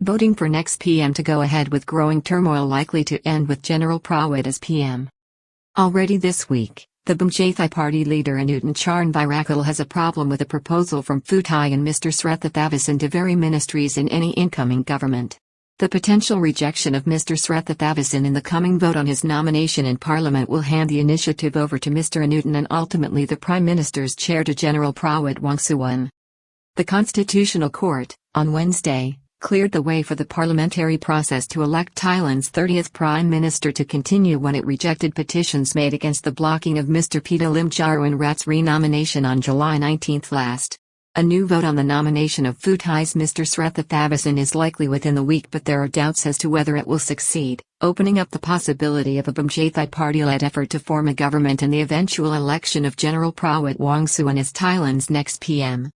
Voting for next PM to go ahead with growing turmoil likely to end with General Prawit as PM. Already this week, the Bhumjaithai Party leader Anutin Charnvirakul has a problem with a proposal from Pheu and Mr Srettha Thavisin to vary ministries in any incoming government. The potential rejection of Mr Srettha Thavisin in the coming vote on his nomination in Parliament will hand the initiative over to Mr Anutin and ultimately the Prime Minister's chair to General Prawit Wongsuwan. The Constitutional Court, on Wednesday, cleared the way for the parliamentary process to elect Thailand's 30th Prime Minister to continue when it rejected petitions made against the blocking of Mr Pheu Bhumjaithai's renomination on July 19 last. A new vote on the nomination of Pheu's Mr Srettha Thavisin is likely within the week, but there are doubts as to whether it will succeed, opening up the possibility of a Bhumjaithai Party-led effort to form a government and the eventual election of General Prawit Wongsuwan as Thailand's next PM.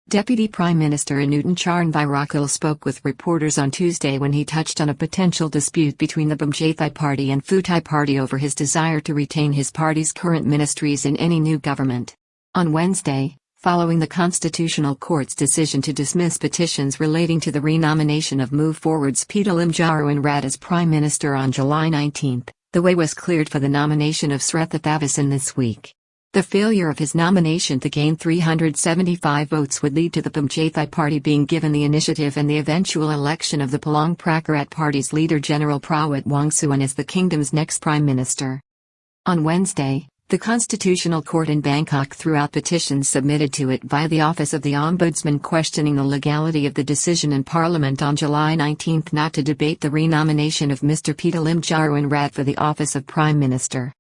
Deputy Prime Minister Anutin Charnvirakul spoke with reporters on Tuesday when he touched on a potential dispute between the Bhumjaithai Party and Pheu Party over his desire to retain his party's current ministries in any new government. On Wednesday, following the Constitutional Court's decision to dismiss petitions relating to the renomination of Move Forward's Pheu Bhumjaithai as Prime Minister on July 19, the way was cleared for the nomination of Srettha Thavisin this week. The failure of his nomination to gain 375 votes would lead to the Bhumjaithai Party being given the initiative and the eventual election of the Palang Pracharat Party's leader General Prawit Wongsuwan as the kingdom's next prime minister. On Wednesday, the Constitutional Court in Bangkok threw out petitions submitted to it via the Office of the Ombudsman questioning the legality of the decision in Parliament on July 19 not to debate the renomination of Mr Pheu Bhumjaithai for the office of Prime Minister.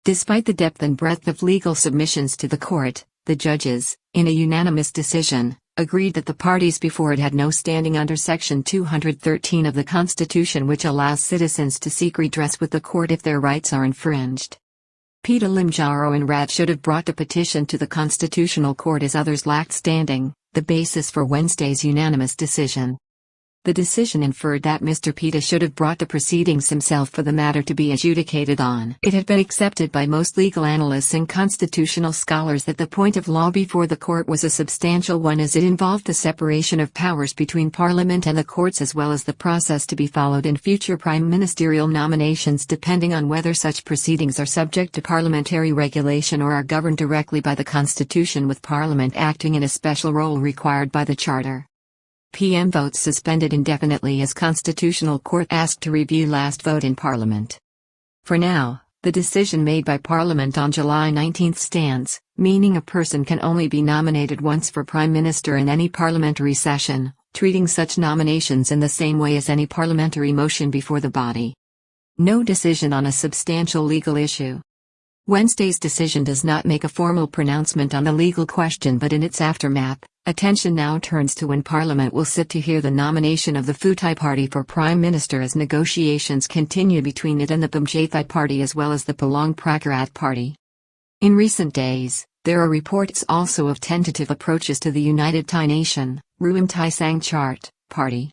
Despite the depth and breadth of legal submissions to the court, the judges, in a unanimous decision, agreed that the parties before it had no standing under Section 213 of the Constitution, which allows citizens to seek redress with the court if their rights are infringed. Pheu Bhumjaithai should have brought a petition to the Constitutional Court as others lacked standing, the basis for Wednesday's unanimous decision. The decision inferred that Mr Pheu should have brought the proceedings himself for the matter to be adjudicated on. It had been accepted by most legal analysts and constitutional scholars that the point of law before the court was a substantial one, as it involved the separation of powers between Parliament and the courts, as well as the process to be followed in future prime ministerial nominations depending on whether such proceedings are subject to parliamentary regulation or are governed directly by the Constitution, with Parliament acting in a special role required by the Charter. PM votes suspended indefinitely as Constitutional Court asked to review last vote in Parliament. For now, the decision made by Parliament on July 19 stands, meaning a person can only be nominated once for Prime Minister in any parliamentary session, treating such nominations in the same way as any parliamentary motion before the body. No decision on a substantial legal issue. Wednesday's decision does not make a formal pronouncement on the legal question, but in its aftermath, attention now turns to when Parliament will sit to hear the nomination of the Pheu Party for Prime Minister as negotiations continue between it and the Bhumjaithai Party as well as the Palang Pracharat Party. In recent days, there are reports also of tentative approaches to the United Thai Nation, Ruam Thai Sang Chart, Party.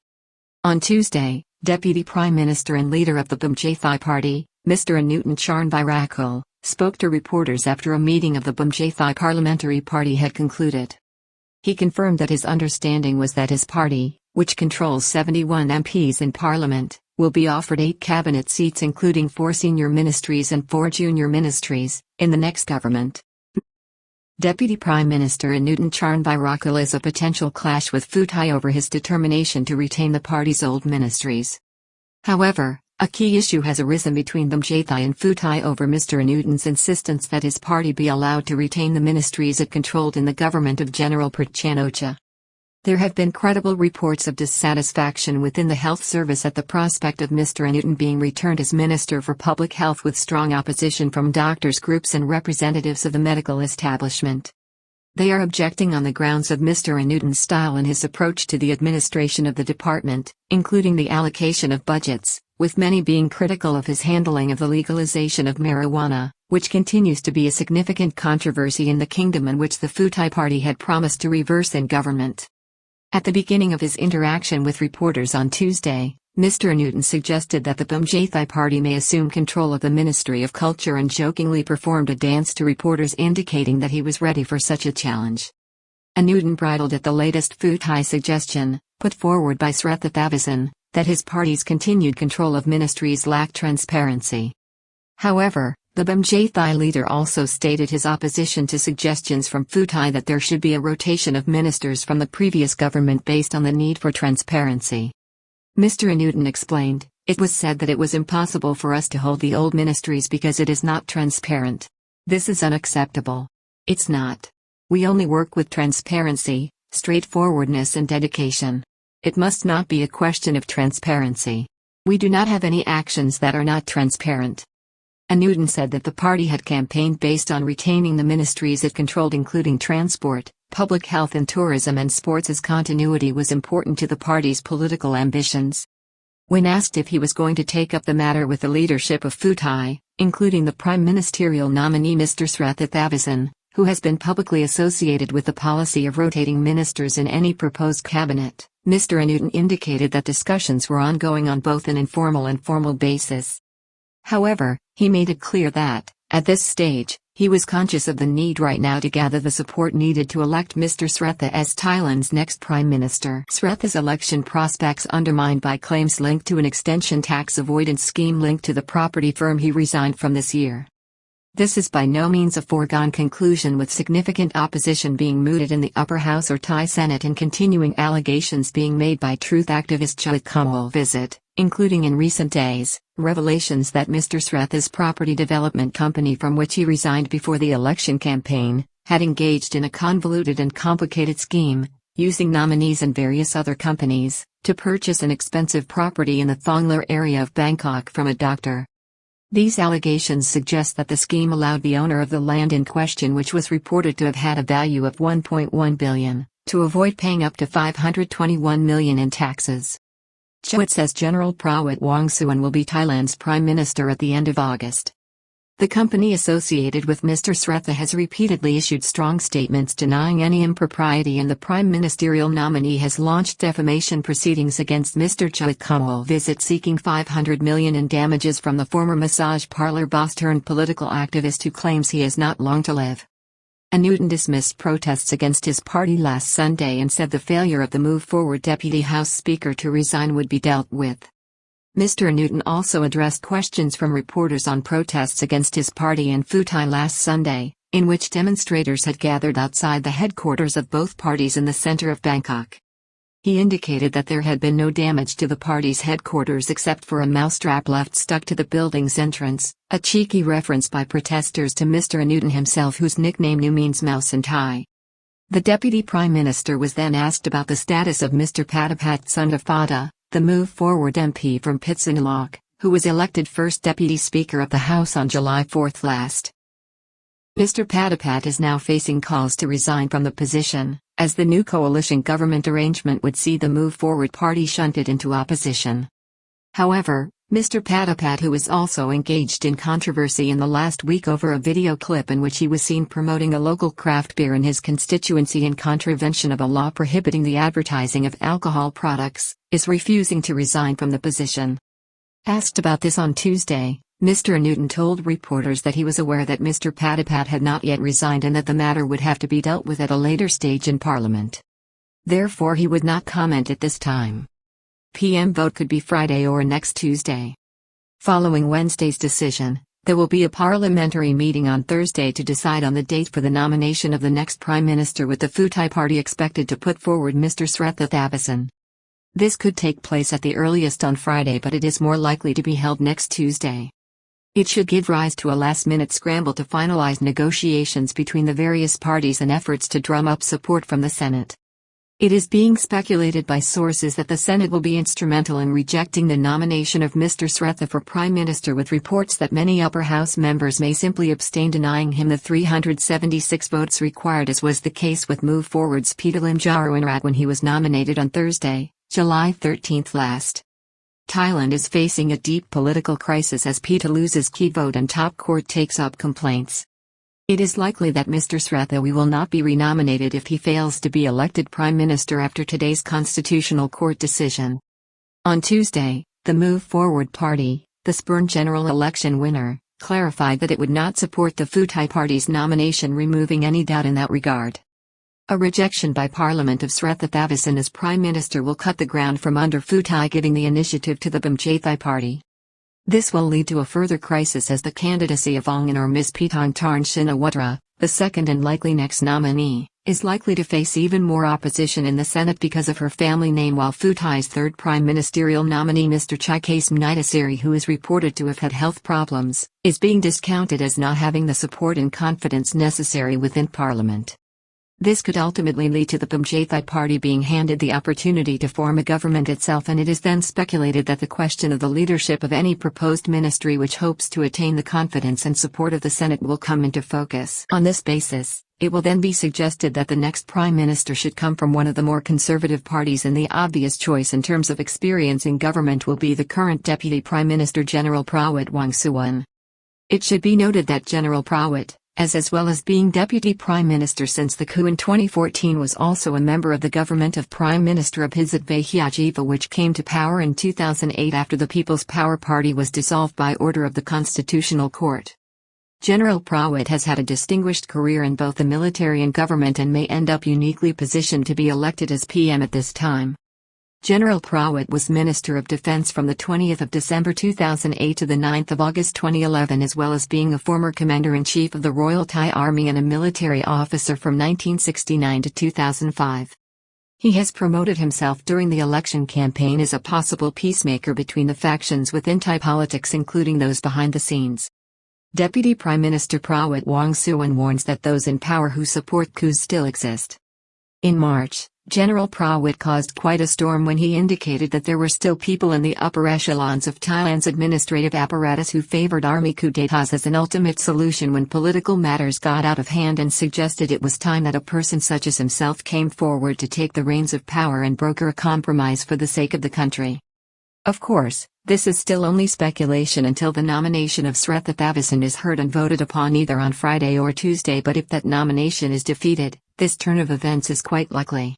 On Tuesday, Deputy Prime Minister and leader of the Bhumjaithai Party, Mr Anutin Charnvirakul, spoke to reporters after a meeting of the Bhumjaithai Parliamentary Party had concluded. He confirmed that his understanding was that his party, which controls 71 MPs in Parliament, will be offered 8 cabinet seats including 4 senior ministries and 4 junior ministries, in the next government. Deputy Prime Minister Anutin Charnvirakul is a potential clash with Pheu over his determination to retain the party's old ministries. However, a key issue has arisen between Bhumjaithai and Pheu over Mr Anutin's insistence that his party be allowed to retain the ministries it controlled in the government of General Prawit. There have been credible reports of dissatisfaction within the health service at the prospect of Mr Anutin being returned as Minister for Public Health, with strong opposition from doctors' groups and representatives of the medical establishment. They are objecting on the grounds of Mr Anutin's style and his approach to the administration of the department, including the allocation of budgets, with many being critical of his handling of the legalization of marijuana, which continues to be a significant controversy in the kingdom and which the Pheu Party had promised to reverse in government. At the beginning of his interaction with reporters on Tuesday, Mr Anutin suggested that the Bhumjaithai Party may assume control of the Ministry of Culture and jokingly performed a dance to reporters indicating that he was ready for such a challenge. Anutin bridled at the latest Pheu suggestion, put forward by Srettha Thavisin, that his party's continued control of ministries lacked transparency. However, the Bhumjaithai leader also stated his opposition to suggestions from Pheu that there should be a rotation of ministers from the previous government based on the need for transparency. Mr Anutin explained, "It was said that it was impossible for us to hold the old ministries because it is not transparent. This is unacceptable. It's not. We only work with transparency, straightforwardness and dedication. It must not be a question of transparency. We do not have any actions that are not transparent." Anutin said that the party had campaigned based on retaining the ministries it controlled, including transport, public health and tourism, and sports, as continuity was important to the party's political ambitions. When asked if he was going to take up the matter with the leadership of Pheu, including the prime ministerial nominee Mr Srettha Thavisin, who has been publicly associated with the policy of rotating ministers in any proposed cabinet, Mr Anutin indicated that discussions were ongoing on both an informal and formal basis. However, he made it clear that, at this stage, he was conscious of the need right now to gather the support needed to elect Mr Srettha as Thailand's next prime minister. Srettha's election prospects undermined by claims linked to an extension tax avoidance scheme linked to the property firm he resigned from this year. This is by no means a foregone conclusion, with significant opposition being mooted in the upper house or Thai Senate and continuing allegations being made by truth activist Choit Kamal visit, including in recent days, revelations that Mr Srettha's property development company, from which he resigned before the election campaign, had engaged in a convoluted and complicated scheme, using nominees and various other companies, to purchase an expensive property in the Thonglar area of Bangkok from a doctor. These allegations suggest that the scheme allowed the owner of the land in question, which was reported to have had a value of 1.1 billion, to avoid paying up to 521 million in taxes. Choit says General Prawit Wongsuwan will be Thailand's prime minister at the end of August. The company associated with Mr Srettha has repeatedly issued strong statements denying any impropriety, and the prime ministerial nominee has launched defamation proceedings against Mr Choit Kamal visit, seeking 500 million in damages from the former massage parlor boss turned political activist who claims he has not long to live. Anutin dismissed protests against his party last Sunday and said the failure of the Move Forward Deputy House Speaker to resign would be dealt with. Mr Anutin also addressed questions from reporters on protests against his party in Pheu last Sunday, in which demonstrators had gathered outside the headquarters of both parties in the center of Bangkok. He indicated that there had been no damage to the party's headquarters except for a mousetrap left stuck to the building's entrance, a cheeky reference by protesters to Mr Anutin himself, whose nickname Nu means mouse in Thai. The Deputy Prime Minister was then asked about the status of Mr Patapat Sundafada, the Move Forward MP from Pitsanulok, who was elected first Deputy Speaker of the House on July 4 last. Mr Patapat is now facing calls to resign from the position, as the new coalition government arrangement would see the Move Forward party shunted into opposition. However, Mr Patapat, who was also engaged in controversy in the last week over a video clip in which he was seen promoting a local craft beer in his constituency in contravention of a law prohibiting the advertising of alcohol products, is refusing to resign from the position. Asked about this on Tuesday, Mr Anutin told reporters that he was aware that Mr Patapat had not yet resigned and that the matter would have to be dealt with at a later stage in Parliament. Therefore he would not comment at this time. PM vote could be Friday or next Tuesday. Following Wednesday's decision, there will be a parliamentary meeting on Thursday to decide on the date for the nomination of the next Prime Minister, with the Pheu Party expected to put forward Mr Srettha Thavisin. This could take place at the earliest on Friday, but it is more likely to be held next Tuesday. It should give rise to a last-minute scramble to finalize negotiations between the various parties and efforts to drum up support from the Senate. It is being speculated by sources that the Senate will be instrumental in rejecting the nomination of Mr Srettha for Prime Minister, with reports that many upper house members may simply abstain, denying him the 376 votes required, as was the case with Move Forward's Pitalim Jarawinrat when he was nominated on Thursday, July 13 last. Thailand is facing a deep political crisis as PITA loses key vote and top court takes up complaints. It is likely that Mr Srettha will not be renominated if he fails to be elected Prime Minister after today's Constitutional Court decision. On Tuesday, the Move Forward Party, the spurned general election winner, clarified that it would not support the Pheu Party's nomination, removing any doubt in that regard. A rejection by Parliament of Srettha Thavisin as Prime Minister will cut the ground from under Pheu, giving the initiative to the Bhumjaithai Party. This will lead to a further crisis as the candidacy of Ong or Ms Petong Tarn, the second and likely next nominee, is likely to face even more opposition in the Senate because of her family name, while Pheu's third prime ministerial nominee Mr Chakhesmnitasiri, who is reported to have had health problems, is being discounted as not having the support and confidence necessary within Parliament. This could ultimately lead to the Bhumjaithai Party being handed the opportunity to form a government itself, and it is then speculated that the question of the leadership of any proposed ministry which hopes to attain the confidence and support of the Senate will come into focus. On this basis, it will then be suggested that the next Prime Minister should come from one of the more conservative parties, and the obvious choice in terms of experience in government will be the current Deputy Prime Minister General Prawit Wongsuwan. It should be noted that General Prawit, as well as being Deputy Prime Minister since the coup in 2014, was also a member of the government of Prime Minister Abhisit Vaihiajiva, which came to power in 2008 after the People's Power Party was dissolved by order of the Constitutional Court. General Prawit has had a distinguished career in both the military and government and may end up uniquely positioned to be elected as PM at this time. General Prawit was Minister of Defense from the 20th of December 2008 to the 9th of August 2011, as well as being a former Commander-in-Chief of the Royal Thai Army and a military officer from 1969 to 2005. He has promoted himself during the election campaign as a possible peacemaker between the factions within Thai politics, including those behind the scenes. Deputy Prime Minister Prawit Wongsuwan warns that those in power who support coups still exist. In March, General Prawit caused quite a storm when he indicated that there were still people in the upper echelons of Thailand's administrative apparatus who favored army coups d'états as an ultimate solution when political matters got out of hand, and suggested it was time that a person such as himself came forward to take the reins of power and broker a compromise for the sake of the country. Of course, this is still only speculation until the nomination of Srettha Thavisin is heard and voted upon either on Friday or Tuesday, but if that nomination is defeated, this turn of events is quite likely.